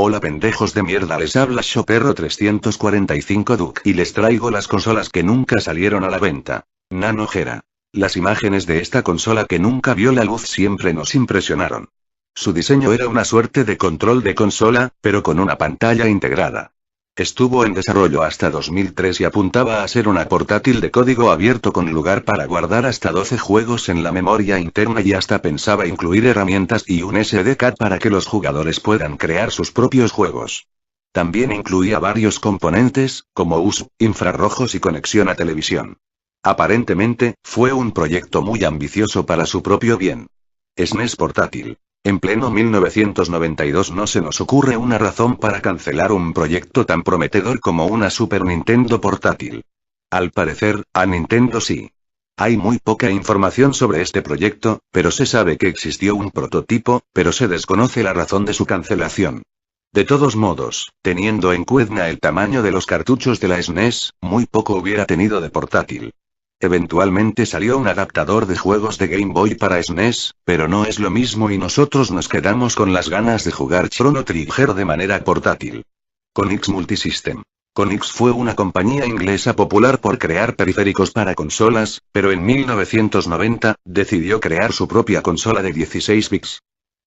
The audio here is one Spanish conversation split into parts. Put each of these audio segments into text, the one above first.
Hola pendejos de mierda, les habla Shoperro 345 Duck y les traigo las consolas que nunca salieron a la venta. Nano Gera. Las imágenes de esta consola que nunca vio la luz siempre nos impresionaron. Su diseño era una suerte de control de consola, pero con una pantalla integrada. Estuvo en desarrollo hasta 2003 y apuntaba a ser una portátil de código abierto con lugar para guardar hasta 12 juegos en la memoria interna y hasta pensaba incluir herramientas y un SD card para que los jugadores puedan crear sus propios juegos. También incluía varios componentes, como USB, infrarrojos y conexión a televisión. Aparentemente, fue un proyecto muy ambicioso para su propio bien. SNES portátil. En pleno 1992 no se nos ocurre una razón para cancelar un proyecto tan prometedor como una Super Nintendo portátil. Al parecer, a Nintendo sí. Hay muy poca información sobre este proyecto, pero se sabe que existió un prototipo, pero se desconoce la razón de su cancelación. De todos modos, teniendo en cuenta el tamaño de los cartuchos de la SNES, muy poco hubiera tenido de portátil. Eventualmente salió un adaptador de juegos de Game Boy para SNES, pero no es lo mismo y nosotros nos quedamos con las ganas de jugar Chrono Trigger de manera portátil. Konix Multisystem. Konix fue una compañía inglesa popular por crear periféricos para consolas, pero en 1990, decidió crear su propia consola de 16 bits.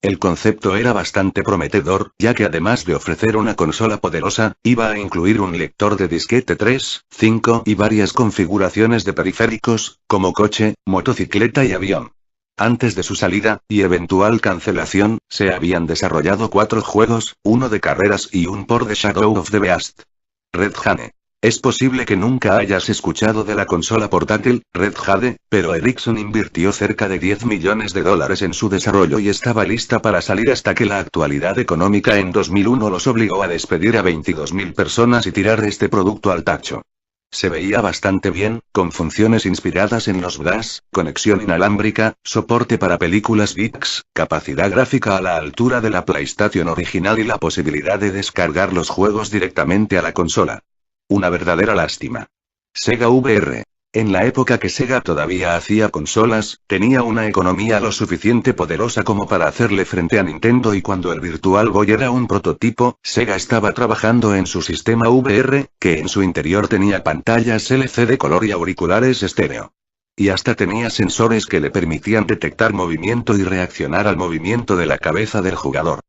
El concepto era bastante prometedor, ya que además de ofrecer una consola poderosa, iba a incluir un lector de disquete 3, 5 y varias configuraciones de periféricos, como coche, motocicleta y avión. Antes de su salida, y eventual cancelación, se habían desarrollado 4 juegos, uno de carreras y un port de Shadow of the Beast. Red Jade. Es posible que nunca hayas escuchado de la consola portátil, Red Jade, pero Ericsson invirtió cerca de $10 millones en su desarrollo y estaba lista para salir hasta que la actualidad económica en 2001 los obligó a despedir a 22.000 personas y tirar este producto al tacho. Se veía bastante bien, con funciones inspiradas en los BDAS, conexión inalámbrica, soporte para películas VIX, capacidad gráfica a la altura de la PlayStation original y la posibilidad de descargar los juegos directamente a la consola. Una verdadera lástima. Sega VR. En la época que Sega todavía hacía consolas, tenía una economía lo suficiente poderosa como para hacerle frente a Nintendo y cuando el Virtual Boy era un prototipo, Sega estaba trabajando en su sistema VR, que en su interior tenía pantallas LCD color y auriculares estéreo. Y hasta tenía sensores que le permitían detectar movimiento y reaccionar al movimiento de la cabeza del jugador.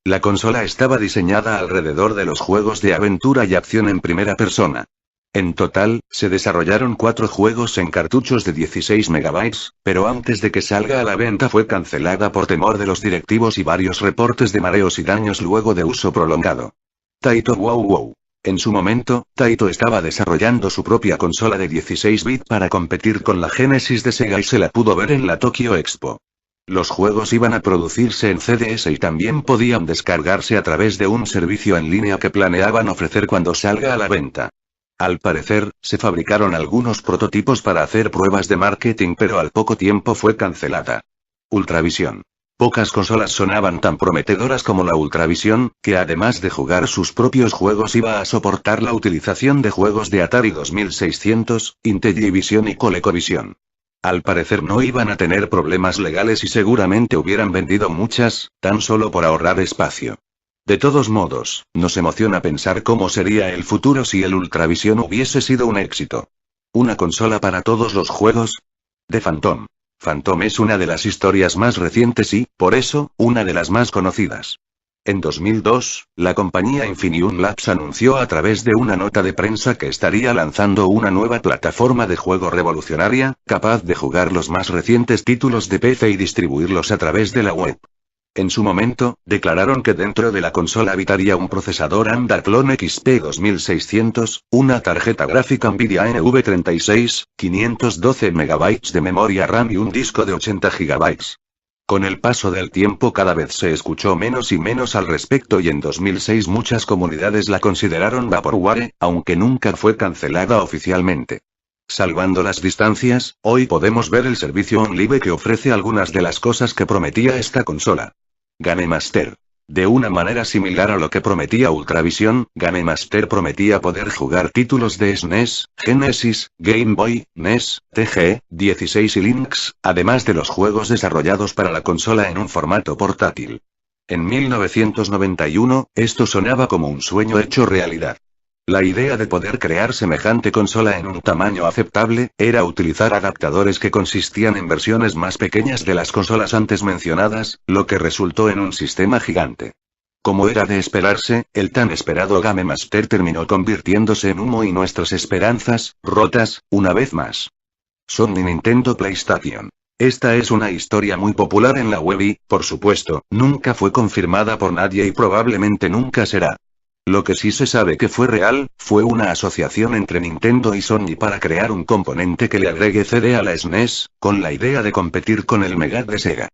La consola estaba diseñada alrededor de los juegos de aventura y acción en primera persona. En total, se desarrollaron 4 juegos en cartuchos de 16 MB, pero antes de que salga a la venta fue cancelada por temor de los directivos y varios reportes de mareos y daños luego de uso prolongado. Taito Wow Wow. En su momento, Taito estaba desarrollando su propia consola de 16 bits para competir con la Genesis de Sega y se la pudo ver en la Tokyo Expo. Los juegos iban a producirse en CDS y también podían descargarse a través de un servicio en línea que planeaban ofrecer cuando salga a la venta. Al parecer, se fabricaron algunos prototipos para hacer pruebas de marketing pero al poco tiempo fue cancelada. Ultravision. Pocas consolas sonaban tan prometedoras como la Ultravision, que además de jugar sus propios juegos iba a soportar la utilización de juegos de Atari 2600, Intellivision y ColecoVision. Al parecer no iban a tener problemas legales y seguramente hubieran vendido muchas, tan solo por ahorrar espacio. De todos modos, nos emociona pensar cómo sería el futuro si el Ultravision hubiese sido un éxito. ¿Una consola para todos los juegos? The Phantom. Phantom es una de las historias más recientes y, por eso, una de las más conocidas. En 2002, la compañía Infinium Labs anunció a través de una nota de prensa que estaría lanzando una nueva plataforma de juego revolucionaria, capaz de jugar los más recientes títulos de PC y distribuirlos a través de la web. En su momento, declararon que dentro de la consola habitaría un procesador AMD Athlon XP 2600, una tarjeta gráfica Nvidia NV36, 512 MB de memoria RAM y un disco de 80 GB. Con el paso del tiempo cada vez se escuchó menos y menos al respecto y en 2006 muchas comunidades la consideraron vaporware, aunque nunca fue cancelada oficialmente. Salvando las distancias, hoy podemos ver el servicio OnLive que ofrece algunas de las cosas que prometía esta consola. Game Master. De una manera similar a lo que prometía Ultravision, Game Master prometía poder jugar títulos de SNES, Genesis, Game Boy, NES, TG, 16 y Lynx, además de los juegos desarrollados para la consola en un formato portátil. En 1991, esto sonaba como un sueño hecho realidad. La idea de poder crear semejante consola en un tamaño aceptable, era utilizar adaptadores que consistían en versiones más pequeñas de las consolas antes mencionadas, lo que resultó en un sistema gigante. Como era de esperarse, el tan esperado Game Master terminó convirtiéndose en humo y nuestras esperanzas, rotas, una vez más. Sony Nintendo PlayStation. Esta es una historia muy popular en la web y, por supuesto, nunca fue confirmada por nadie y probablemente nunca será. Lo que sí se sabe que fue real, fue una asociación entre Nintendo y Sony para crear un componente que le agregue CD a la SNES, con la idea de competir con el Mega de Sega.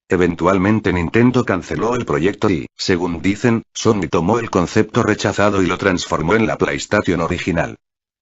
Eventualmente Nintendo canceló el proyecto y, según dicen, Sony tomó el concepto rechazado y lo transformó en la PlayStation original.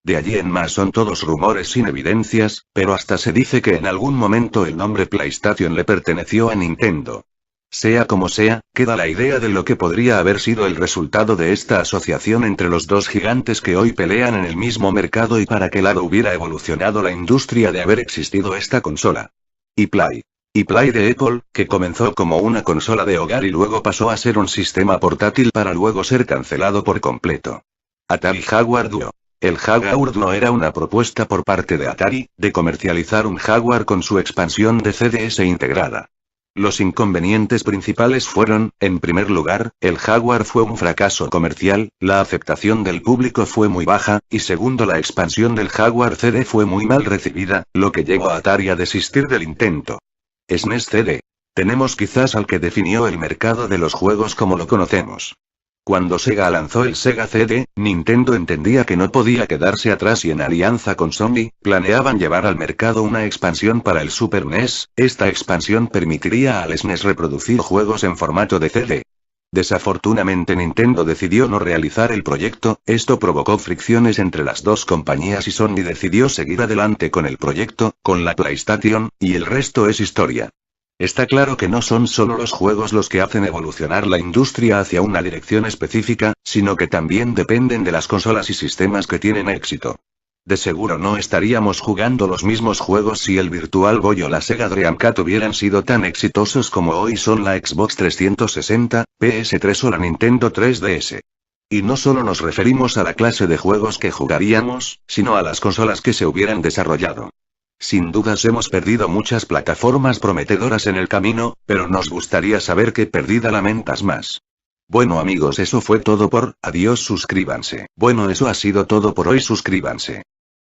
De allí en más son todos rumores sin evidencias, pero hasta se dice que en algún momento el nombre PlayStation le perteneció a Nintendo. Sea como sea, queda la idea de lo que podría haber sido el resultado de esta asociación entre los dos gigantes que hoy pelean en el mismo mercado y para qué lado hubiera evolucionado la industria de haber existido esta consola. iPlay de Apple, que comenzó como una consola de hogar y luego pasó a ser un sistema portátil para luego ser cancelado por completo. Atari Jaguar Duo. El Jaguar Duo era una propuesta por parte de Atari, de comercializar un Jaguar con su expansión de CDS integrada. Los inconvenientes principales fueron, en primer lugar, el Jaguar fue un fracaso comercial, la aceptación del público fue muy baja, y segundo la expansión del Jaguar CD fue muy mal recibida, lo que llevó a Atari a desistir del intento. SNES CD. Tenemos quizás al que definió el mercado de los juegos como lo conocemos. Cuando Sega lanzó el Sega CD, Nintendo entendía que no podía quedarse atrás y en alianza con Sony, planeaban llevar al mercado una expansión para el Super NES, esta expansión permitiría al SNES reproducir juegos en formato de CD. Desafortunadamente Nintendo decidió no realizar el proyecto, esto provocó fricciones entre las dos compañías y Sony decidió seguir adelante con el proyecto, con la PlayStation, y el resto es historia. Está claro que no son solo los juegos los que hacen evolucionar la industria hacia una dirección específica, sino que también dependen de las consolas y sistemas que tienen éxito. De seguro no estaríamos jugando los mismos juegos si el Virtual Boy o la Sega Dreamcast hubieran sido tan exitosos como hoy son la Xbox 360, PS3 o la Nintendo 3DS. Y no solo nos referimos a la clase de juegos que jugaríamos, sino a las consolas que se hubieran desarrollado. Sin dudas hemos perdido muchas plataformas prometedoras en el camino, pero nos gustaría saber qué pérdida lamentas más. Bueno amigos, eso fue todo por, adiós, suscríbanse. Bueno, eso ha sido todo por hoy, suscríbanse.